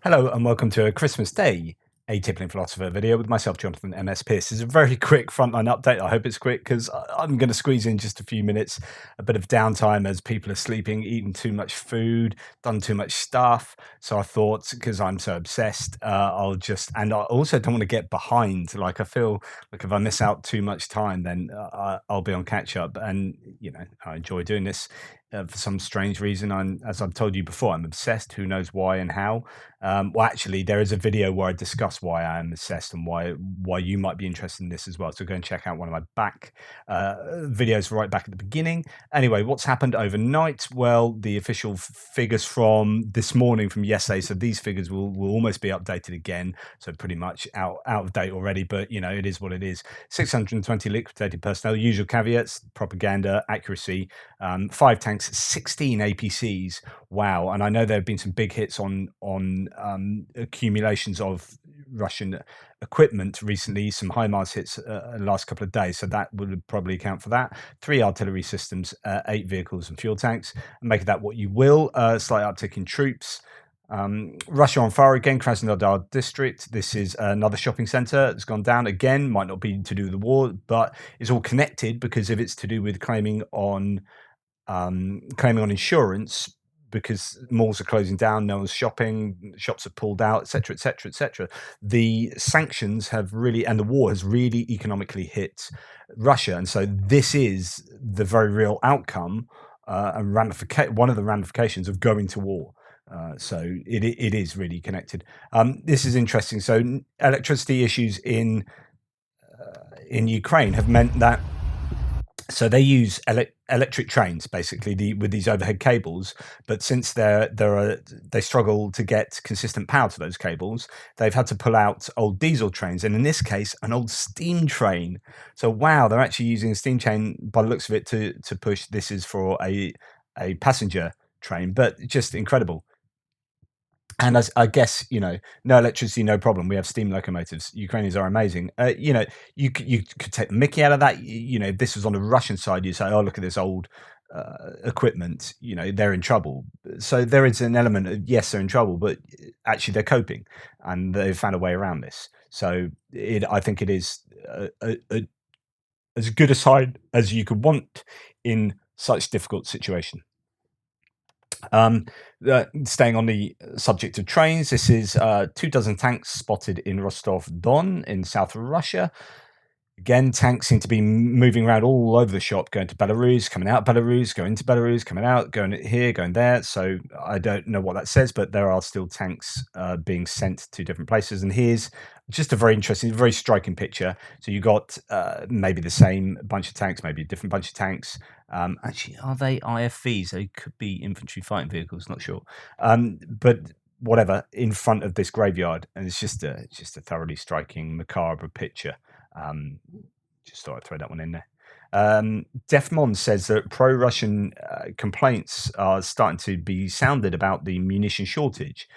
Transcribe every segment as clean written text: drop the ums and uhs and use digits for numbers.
Hello and welcome to a Christmas Day Atypical Philosopher video with myself, Jonathan MS Pierce. This is a very quick frontline update. I hope it's quick because I'm going to squeeze in just a few minutes, a bit of downtime as people are sleeping, eating too much food, done too much stuff. So I thought, because I'm so obsessed, and I also don't want to get behind. Like I feel like if I miss out too much time, then I'll be on catch up. And, I enjoy doing this. For some strange reason, as I've told you before, I'm obsessed. Who knows why and how? Well, actually, there is a video where I discuss why I am obsessed and why you might be interested in this as well. So go and check out one of my back videos right back at the beginning. Anyway, what's happened overnight? Well, the official figures from this morning, from yesterday. So these figures will almost be updated again. So pretty much out of date already. But it is what it is. 620 liquidated personnel. Usual caveats: propaganda, accuracy. 5 tanks, 16 APCs. Wow. And I know there have been some big hits on accumulations of Russian equipment recently, some HIMARS hits in the last couple of days. So that would probably account for that. 3 artillery systems, 8 vehicles and fuel tanks. And make of that what you will. Slight uptick in troops. Russia on fire again, Krasnodar district. This is another shopping center that's gone down again. Might not be to do with the war, but it's all connected, because if it's to do with claiming on insurance, because malls are closing down, no one's shopping, shops are pulled out, etc., etc., etc. The sanctions have really, and the war has really economically hit Russia, and so this is the very real outcome and one of the ramifications of going to war. So it is really connected. This is interesting. So electricity issues in Ukraine have meant that. So they use electric trains, basically, with these overhead cables. But since they struggle to get consistent power to those cables, they've had to pull out old diesel trains, and in this case, an old steam train. So wow, they're actually using a steam train by the looks of it to push. This is for a passenger train, but just incredible. And as I guess, no electricity, no problem. We have steam locomotives. Ukrainians are amazing. You could take the mickey out of that. If this was on the Russian side, you say, "Oh, look at this old equipment." They're in trouble. So there is an element of, yes, they're in trouble, but actually they're coping, and they've found a way around this. So I think it is as good a side as you could want in such difficult situation. Staying on the subject of trains, this is 24 tanks spotted in Rostov-Don in south of Russia. Again, tanks seem to be moving around all over the shop, going to Belarus, coming out Belarus, going to Belarus, coming out, going here, going there. So I don't know what that says, but there are still tanks being sent to different places. And here's just a very interesting, very striking picture. So you got maybe the same bunch of tanks, maybe a different bunch of tanks. Actually, are they IFVs? They could be infantry fighting vehicles, not sure. But whatever, in front of this graveyard, and it's just a thoroughly striking, macabre picture. Just thought I'd throw that one in there. Defmon says that pro-Russian complaints are starting to be sounded about the munition shortage.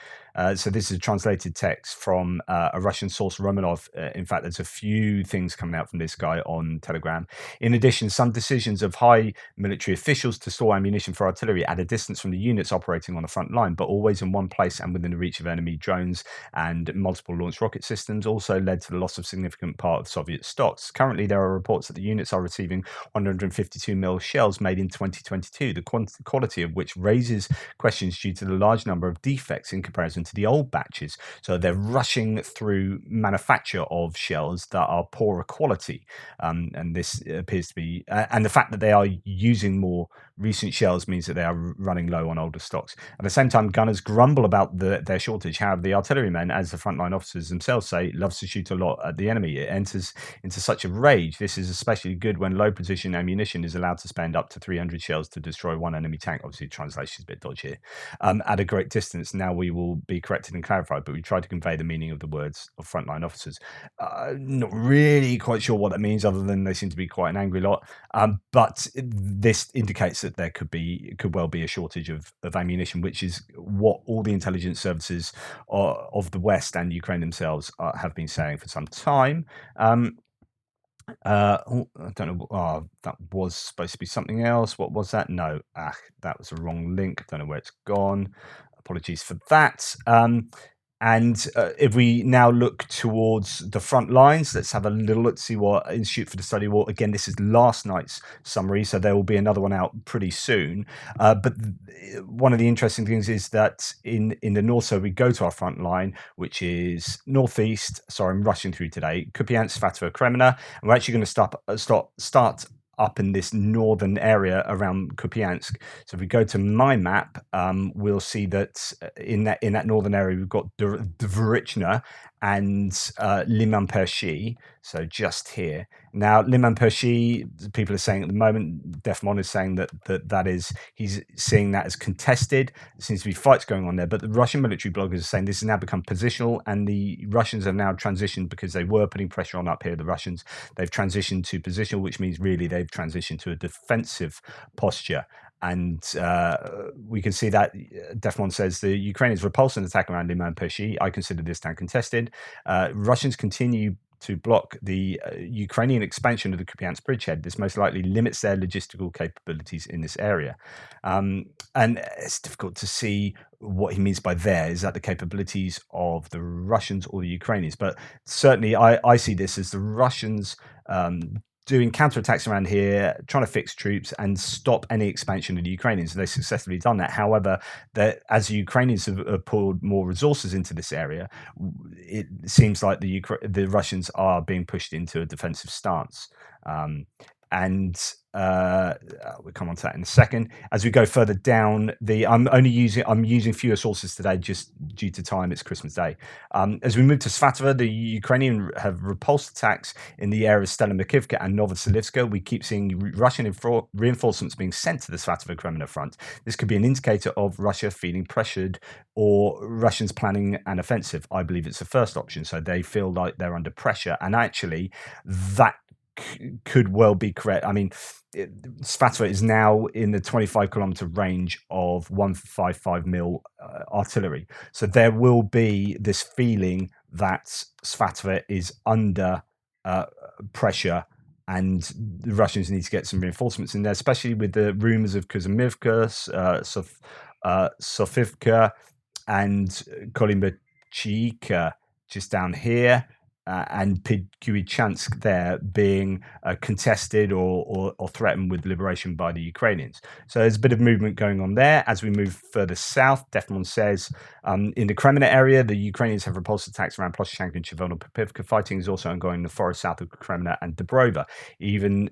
So this is a translated text from a Russian source, Romanov. In fact, there's a few things coming out from this guy on Telegram. In addition, some decisions of high military officials to store ammunition for artillery at a distance from the units operating on the front line, but always in one place and within the reach of enemy drones and multiple launch rocket systems, also led to the loss of significant part of Soviet stocks. Currently, there are reports that the units are receiving 152 mil shells made in 2022, the quality of which raises questions due to the large number of defects in comparison to the old batches. So they're rushing through manufacture of shells that are poorer quality, and this appears to be, and the fact that they are using more recent shells means that they are running low on older stocks. At the same time, gunners grumble about their shortage. However, the artillerymen, as the frontline officers themselves say, loves to shoot a lot at the enemy. It enters into such a rage. This is especially good when low precision ammunition is allowed to spend up to 300 shells to destroy one enemy tank. Obviously, the translation is a bit dodgy here. At a great distance. Now we will be corrected and clarified, but we try to convey the meaning of the words of frontline officers. Not really quite sure what that means, other than they seem to be quite an angry lot. But this indicates that there could well be a shortage of ammunition, which is what all the intelligence services of the West and Ukraine themselves have been saying for some time. I don't know. Oh, that was supposed to be something else. What was that? No, that was a wrong link. Don't know where it's gone. Apologies for that. And if we now look towards the front lines, let's have a little look to see what Institute for the Study of War. Again, this is last night's summary, so there will be another one out pretty soon. But one of the interesting things is that in the north, so we go to our front line, which is northeast. Sorry, I'm rushing through today. Kupiansk, Svatova, Kremna, and we're actually going to start up in this northern area around Kupiansk. So if we go to my map, we'll see that in that northern area we've got Dvorichna and Liman Pershi. So just here. Now Liman Pershi, people are saying at the moment, Defmon is saying that is he's seeing that as contested. There seems to be fights going on there, but the Russian military bloggers are saying this has now become positional, and the Russians have now transitioned because they were putting pressure on up here. The Russians, they've transitioned to positional, which means really they've transitioned to a defensive posture. And we can see that Defmon says the Ukrainians repulsed an attack around Liman Pershi. I consider this town contested. Russians continue to block the Ukrainian expansion of the Kupiansk bridgehead. This most likely limits their logistical capabilities in this area. And it's difficult to see what he means by there. Is that the capabilities of the Russians or the Ukrainians? But certainly I see this as the Russians doing counterattacks around here, trying to fix troops and stop any expansion of the Ukrainians. They've successfully done that. However, as the Ukrainians have poured more resources into this area, it seems like the Russians are being pushed into a defensive stance. And we'll come on to that in a second. As we go further down, I'm using fewer sources today just due to time. It's Christmas Day. As we move to Svatova, the Ukrainians have repulsed attacks in the area of Stelimakivka and Novoselivska. We keep seeing Russian reinforcements being sent to the Svatova Kremna front. This could be an indicator of Russia feeling pressured or Russians planning an offensive. I believe it's the first option. So they feel like they're under pressure, and actually that could well be correct. I mean, Svatova is now in the 25-kilometer range of 155 mil artillery. So there will be this feeling that Svatova is under pressure, and the Russians need to get some reinforcements in there, especially with the rumors of Kuzmivka, Sofivka, and Kolimachika just down here. And Pidkuichansk there being contested or threatened with liberation by the Ukrainians. So there's a bit of movement going on there. As we move further south, Defmon says in the Kremna area, the Ukrainians have repulsed attacks around Ploshchanka and Chervono-Popivka. Fighting is also ongoing in the forest south of Kremna and Dubrova. Even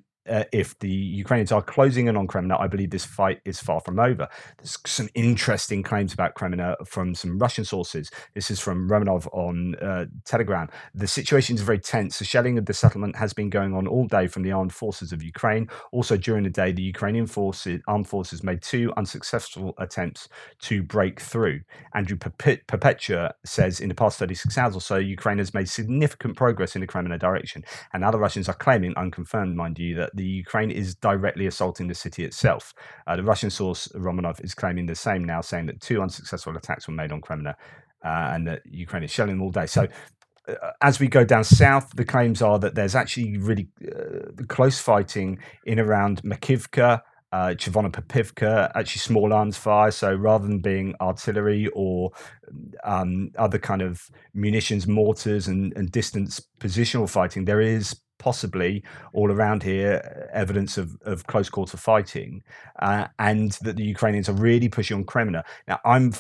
if the Ukrainians are closing in on Kremna, I believe this fight is far from over. There's some interesting claims about Kremna from some Russian sources. This is from Romanov on Telegram. The situation is very tense. The shelling of the settlement has been going on all day from the armed forces of Ukraine. Also, during the day, the Ukrainian armed forces made 2 unsuccessful attempts to break through. Andrew Perpetua says in the past 36 hours or so, Ukraine has made significant progress in the Kremna direction. And now the Russians are claiming, unconfirmed, mind you, that the Ukraine is directly assaulting the city itself. The Russian source, Romanov, is claiming the same now, saying that 2 unsuccessful attacks were made on Kremna and that Ukraine is shelling them all day. So as we go down south, the claims are that there's actually really close fighting in around Makivka, Chervono-Popivka, actually small arms fire. So rather than being artillery or other kind of munitions, mortars and distance positional fighting, there is possibly all around here evidence of close quarter fighting, and that the Ukrainians are really pushing on Kremna. Now, I'm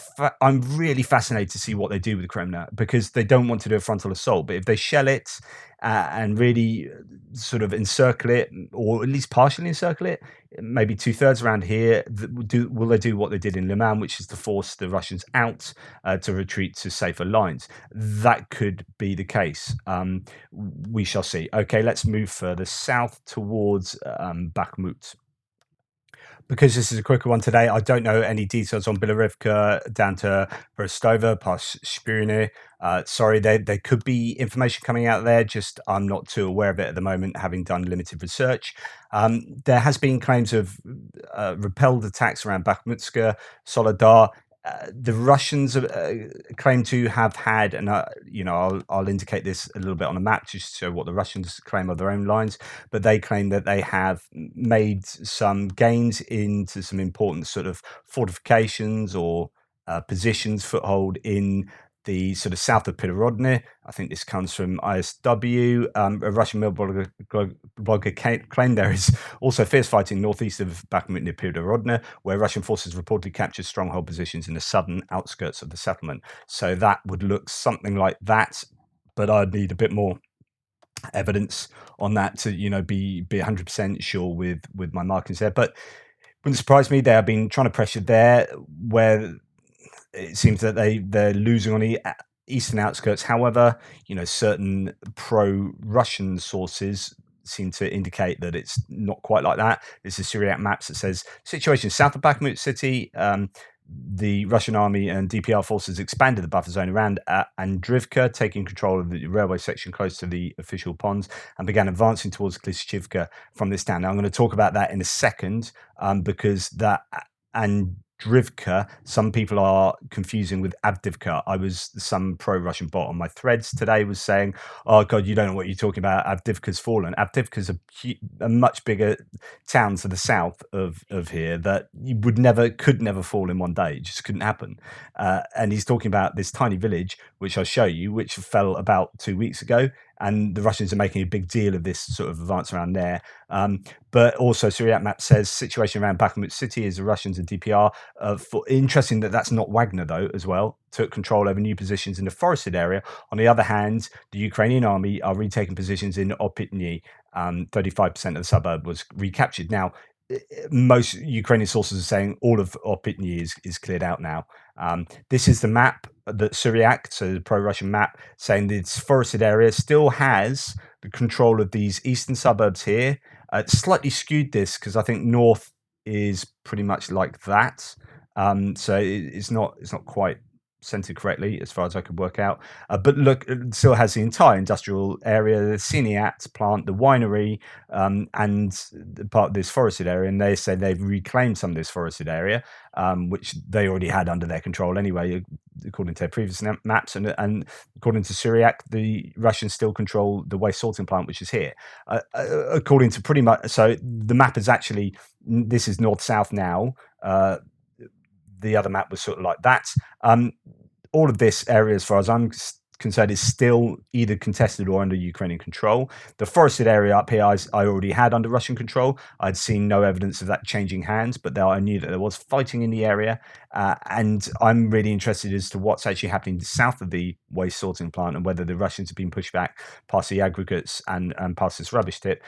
really fascinated to see what they do with Kremna, because they don't want to do a frontal assault, but if they shell it and really sort of encircle it, or at least partially encircle it, maybe 2/3 around here, will they do what they did in Liman, which is to force the Russians out to retreat to safer lines? That could be the case. We shall see. Okay, let's move further south towards Bakhmut. Because this is a quicker one today, I don't know any details on Bilorivka down to Rostova, past Shpurny. Sorry, there could be information coming out there, just I'm not too aware of it at the moment, having done limited research. There has been claims of repelled attacks around Bakhmutska, Soledar. The Russians claim to have had, and I'll indicate this a little bit on a map just to show what the Russians claim of their own lines, but they claim that they have made some gains into some important sort of fortifications or positions, foothold in the sort of south of Pirorodne. I think this comes from ISW. A Russian mail blogger claimed there is also fierce fighting northeast of Bakhmut near Pirorodne, where Russian forces reportedly captured stronghold positions in the southern outskirts of the settlement. So that would look something like that, but I'd need a bit more evidence on that to be 100% sure with my markings there. But wouldn't surprise me. They have been trying to pressure there, where it seems that they're losing on the eastern outskirts. However, certain pro-Russian sources seem to indicate that it's not quite like that. This is Syriac maps that says situation south of Bakhmut city. The Russian army and DPR forces expanded the buffer zone around Andrivka, taking control of the railway section close to the official ponds, and began advancing towards Klishchivka from this town. Now, I'm going to talk about that in a second, because that Andrivka, some people are confusing with Avdivka. Some pro-Russian bot on my threads today was saying, "Oh God, you don't know what you're talking about. Avdivka's fallen." Avdivka's a much bigger town to the south of here that you could never fall in one day. It just couldn't happen. And he's talking about this tiny village, which I'll show you, which fell about 2 weeks ago. And the Russians are making a big deal of this sort of advance around there. But also, Syriac map says situation around Bakhmut city is the Russians and DPR. Interesting that's not Wagner, though, as well, took control over new positions in the forested area. On the other hand, the Ukrainian army are retaking positions in Opitny. 35% of the suburb was recaptured. Now, most Ukrainian sources are saying all of Opitny is cleared out now. This is the map that Syriac, so the pro-Russian map, saying this forested area still has the control of these eastern suburbs here. Slightly skewed this because I think north is pretty much like that. So it's not quite centered correctly as far as I could work out. But look, it still has the entire industrial area, the Siniat plant, the winery, and part of this forested area. And they say they've reclaimed some of this forested area, which they already had under their control anyway, according to their previous maps. And according to Syriac, the Russians still control the waste sorting plant, which is here. According to pretty much, so the map is actually, this is north-south now. The other map was sort of like that. All of this area, as far as I'm concerned, is still either contested or under Ukrainian control. The forested area up here I already had under Russian control. I'd seen no evidence of that changing hands, but I knew that there was fighting in the area. And I'm really interested as to what's actually happening south of the waste sorting plant and whether the Russians have been pushed back past the aggregates and past this rubbish tip.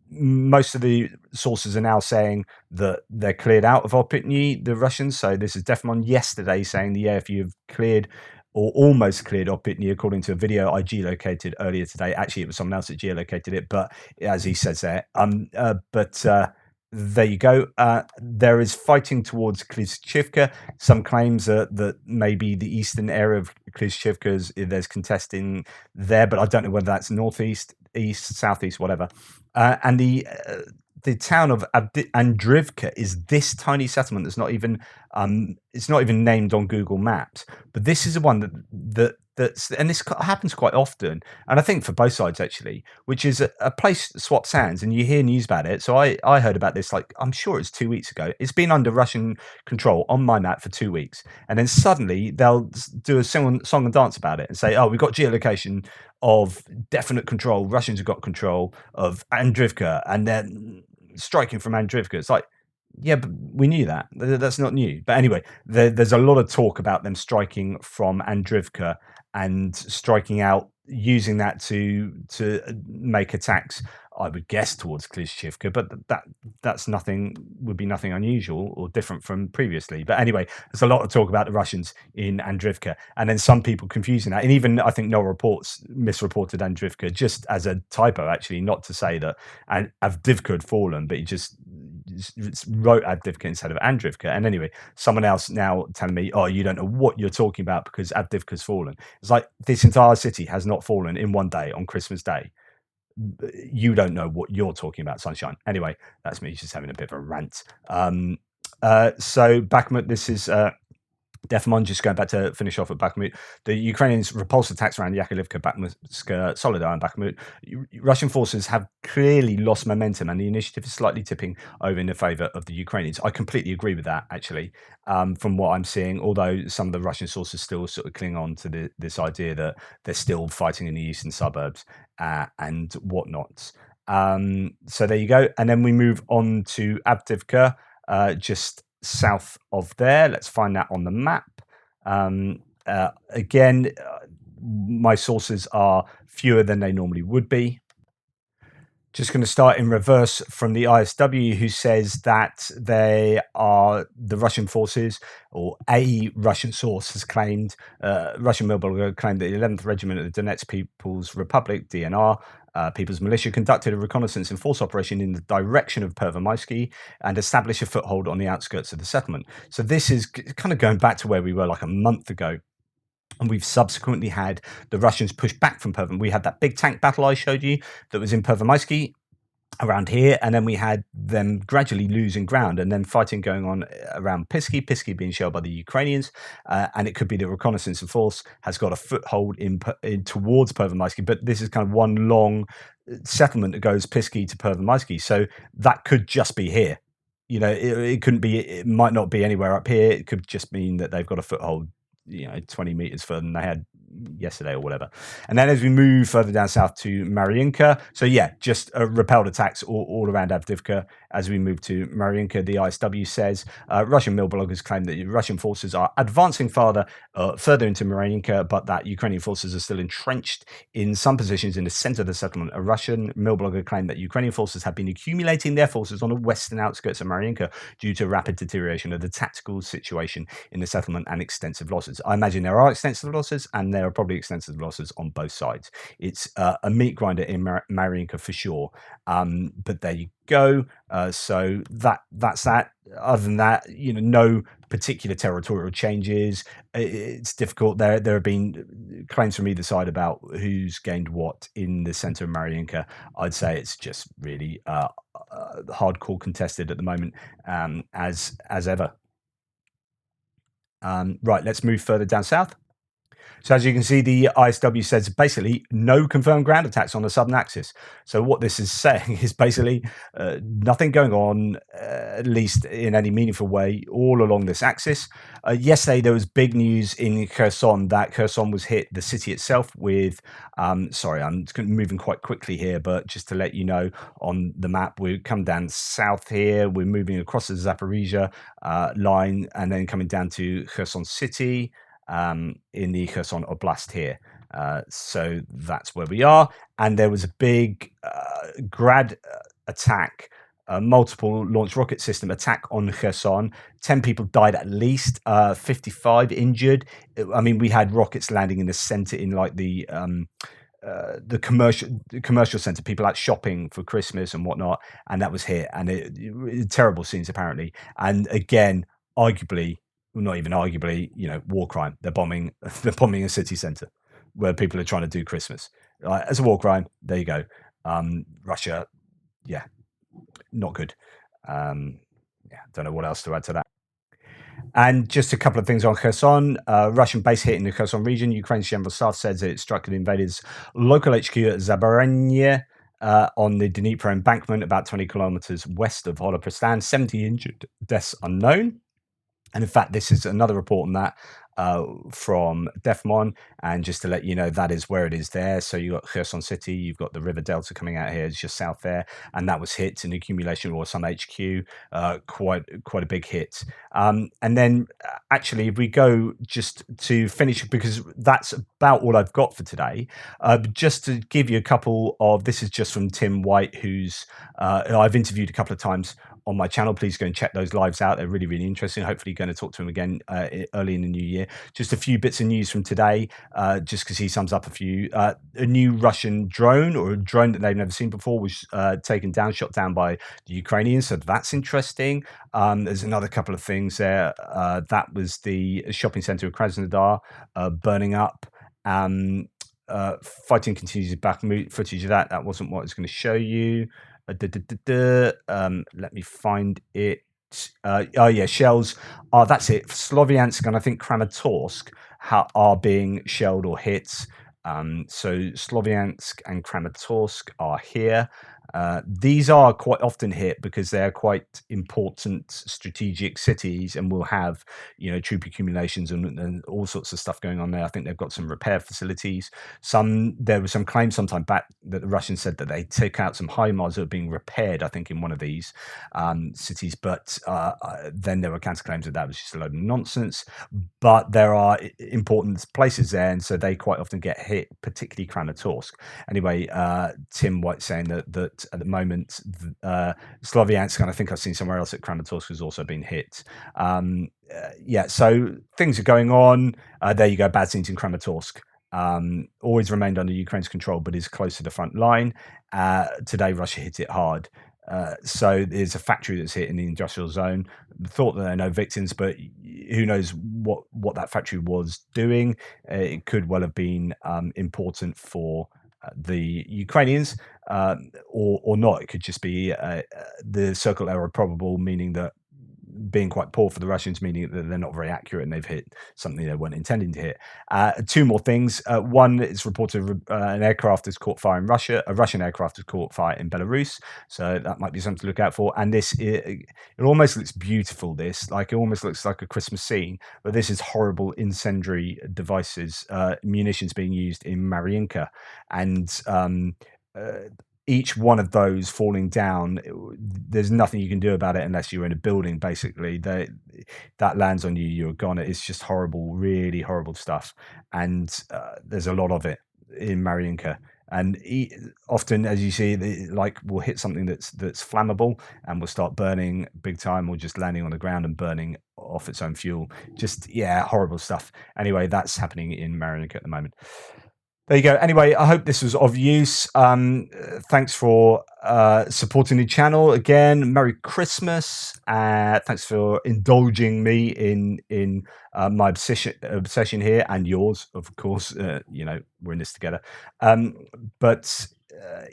Most of the sources are now saying that they're cleared out of Opitny, the Russians. So this is Defmon yesterday saying the AFU have cleared or almost cleared Opitny, according to a video I geolocated earlier today. Actually, it was someone else that geolocated it, but as he says there. There you go. There is fighting towards Klishchivka. Some claims that maybe the eastern area of Klishchivka there's contesting there, but I don't know whether that's northeast, east, southeast, whatever. And the town of Andrivka is this tiny settlement that's not even it's not even named on Google Maps. But this is the one that's and this happens quite often, and I think for both sides actually, which is a place swaps hands, and you hear news about it. So I heard about this, like, I'm sure it's 2 weeks ago. It's been under Russian control on my map for 2 weeks, and then suddenly they'll do a song and dance about it and say, "Oh, we've got geolocation of definite control. Russians have got control of Andrivka, and then striking from Andrivka." It's like, yeah, but we knew that. That's not new. But anyway, there's a lot of talk about them striking from Andrivka and striking out, using that to make attacks, I would guess, towards Klishchivka, but that's would be nothing unusual or different from previously. But anyway, there's a lot of talk about the Russians in Andrivka, and then some people confusing that. And even I think Null Reports misreported Andrivka just as a typo, actually, not to say that Avdivka had fallen, but he just wrote Avdivka instead of Andrivka. And anyway, someone else now telling me, "Oh, you don't know what you're talking about because Avdivka's fallen." It's like, this entire city has not fallen in one day on Christmas Day. You don't know what you're talking about, Sunshine. Anyway, that's me just having a bit of a rant. So Bakhmut, this is Defmon, just going back to finish off at Bakhmut, the Ukrainians repulsed attacks around Yakovlivka, Bakhmutsk, Soledar, and Bakhmut. Russian forces have clearly lost momentum, and the initiative is slightly tipping over in the favour of the Ukrainians. I completely agree with that, actually, from what I'm seeing, although some of the Russian sources still sort of cling on to this idea that they're still fighting in the eastern suburbs and whatnot. So there you go. And then we move on to Avdiivka, just south of there. Let's find that on the map. Again, my sources are fewer than they normally would be. Just going to start in reverse from the ISW, who says that they are the Russian forces, or a Russian source has claimed, Russian Milblogger claimed that the 11th Regiment of the Donetsk People's Republic, DNR, People's Militia, conducted a reconnaissance and force operation in the direction of Pervomaisky and established a foothold on the outskirts of the settlement. So this is kind of going back to where we were like a month ago. And we've subsequently had the Russians push back from Pervum. We had that big tank battle I showed you that was in Pervomaisky around here, and then we had them gradually losing ground and then fighting going on around Pisky being shelled by the Ukrainians, and it could be the reconnaissance force has got a foothold in towards Pervomaisky, but this is kind of one long settlement that goes Pisky to Pervomaisky, so that could just be here. You know, it couldn't be, it might not be anywhere up here. It could just mean that they've got a foothold, 20 meters further than they had yesterday or whatever. And then as we move further down south to Mariinka, so yeah, just repelled attacks all around Avdiivka. As we move to Mariinka, the ISW says Russian mill bloggers claim that Russian forces are advancing further into Mariinka, but that Ukrainian forces are still entrenched in some positions in the center of the settlement. A Russian mill blogger claimed that Ukrainian forces have been accumulating their forces on the western outskirts of Mariinka due to rapid deterioration of the tactical situation in the settlement and extensive losses. I imagine there are extensive losses, and there are probably extensive losses on both sides. It's a meat grinder in Mariinka for sure. But there you go. So that's that. Other than that, no particular territorial changes. It's difficult. There have been claims from either side about who's gained what in the center of Mariinka. I'd say it's just really hardcore contested at the moment, as ever. Right, let's move further down south. So as you can see, the ISW says basically no confirmed ground attacks on the southern axis. So what this is saying is basically nothing going on, at least in any meaningful way, all along this axis. Yesterday, there was big news in Kherson that Kherson was hit, the city itself, with, sorry, I'm moving quite quickly here, but just to let you know, on the map, we come down south here, we're moving across the Zaporizhia line, and then coming down to Kherson city, in the Kherson Oblast here. So that's where we are. And there was a big grad attack, multiple launch rocket system attack on Kherson. 10 people died at least, 55 injured. I mean, we had rockets landing in the center in like the commercial center, people out shopping for Christmas and whatnot, and that was hit. And it terrible scenes apparently. And again, arguably, well, not even arguably, war crime. They're bombing a city center where people are trying to do Christmas. As a war crime, there you go. Russia, yeah, not good. Don't know what else to add to that. And just a couple of things on Kherson. Russian base hit in the Kherson region. Ukraine's general staff says it struck the invaders' local HQ at Zabaranye on the Dnipro embankment, about 20 kilometers west of Holopristan. 70 injured, deaths unknown. And in fact, this is another report on that from Defmon. And just to let you know, that is where it is there. So you've got Kherson City, you've got the River Delta coming out here, it's just south there. And that was hit in accumulation or some HQ, quite a big hit. And then actually, if we go just to finish, because that's about all I've got for today, just to give you a couple of, this is just from Tim White, who's I've interviewed a couple of times on my channel. Please go and check those lives out. They're really, really interesting. Hopefully going to talk to him again early in the new year. Just a few bits of news from today, just because he sums up a few. A new Russian drone, or a drone that they've never seen before, was shot down by the Ukrainians. So that's interesting. There's another couple of things there. That was the shopping center of Krasnodar burning up. Fighting continues in Bakhmut. Footage of that. That wasn't what I was going to show you. Let me find it. Oh yeah, shells. Oh, that's it. Sloviansk and I think Kramatorsk are being shelled or hit. So Sloviansk and Kramatorsk are here. These are quite often hit because they're quite important strategic cities and will have, troop accumulations and all sorts of stuff going on there. I think they've got some repair facilities. There was some claims sometime back that the Russians said that they took out some HIMARS that were being repaired, I think, in one of these cities, but then there were counterclaims that was just a load of nonsense. But there are important places there, and so they quite often get hit, particularly Kramatorsk. Anyway, Tim White saying that at the moment, Sloviansk, and I think I've seen somewhere else that Kramatorsk has also been hit. Yeah, so things are going on. There you go, bad scenes in Kramatorsk. Always remained under Ukraine's control, but is close to the front line. Today, Russia hit it hard. So there's a factory that's hit in the industrial zone. Thought that there are no victims, but who knows what that factory was doing. It could well have been important for the Ukrainians, or not. It could just be the circle error probable, meaning that being quite poor for the Russians, meaning that they're not very accurate and they've hit something they weren't intending to hit. Two more things. One, it's reported an aircraft has caught fire in Russia. A Russian aircraft has caught fire in Belarus. So that might be something to look out for. And it almost looks beautiful. It almost looks like a Christmas scene, but this is horrible incendiary devices, munitions being used in Mariinka. And each one of those falling down, there's nothing you can do about it unless you're in a building. Basically, that lands on you, you're gone. It's just horrible, really horrible stuff, and there's a lot of it in Mariinka. And often, as you see, we'll hit something that's flammable and will start burning big time, or just landing on the ground and burning off its own fuel. Just horrible stuff. Anyway, that's happening in Mariinka at the moment. There you go. Anyway, I hope this was of use. Thanks for supporting the channel again. Merry Christmas. Thanks for indulging me in my obsession here, and yours, of course. We're in this together. But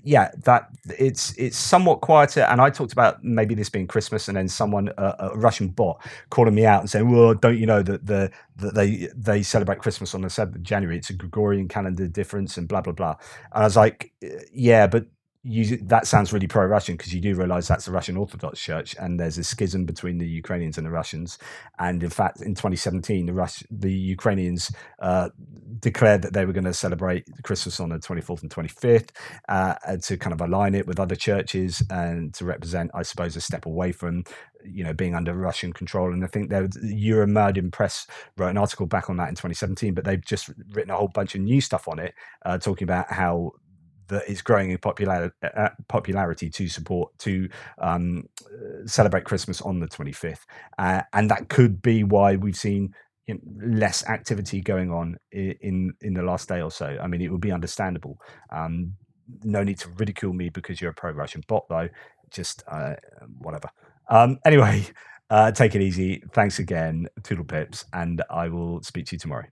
that it's somewhat quieter. And I talked about maybe this being Christmas, and then someone, a Russian bot, calling me out and saying, "Well, don't you know that they celebrate Christmas on the 7th of January? It's a Gregorian calendar difference, and blah blah blah." And I was like, "Yeah, but." That sounds really pro-Russian, because you do realize that's the Russian Orthodox Church, and there's a schism between the Ukrainians and the Russians. And in fact, in 2017, the Ukrainians declared that they were going to celebrate Christmas on the 24th and 25th to kind of align it with other churches and to represent, I suppose, a step away from being under Russian control. And I think Euromaidan Press wrote an article back on that in 2017, but they've just written a whole bunch of new stuff on it, talking about how that it's growing in popularity to celebrate Christmas on the 25th, and that could be why we've seen less activity going on in the last day or so. I mean, it would be understandable. No need to ridicule me because you're a pro-Russian bot, though. Just whatever. Anyway, take it easy. Thanks again, Toodle Pips, and I will speak to you tomorrow.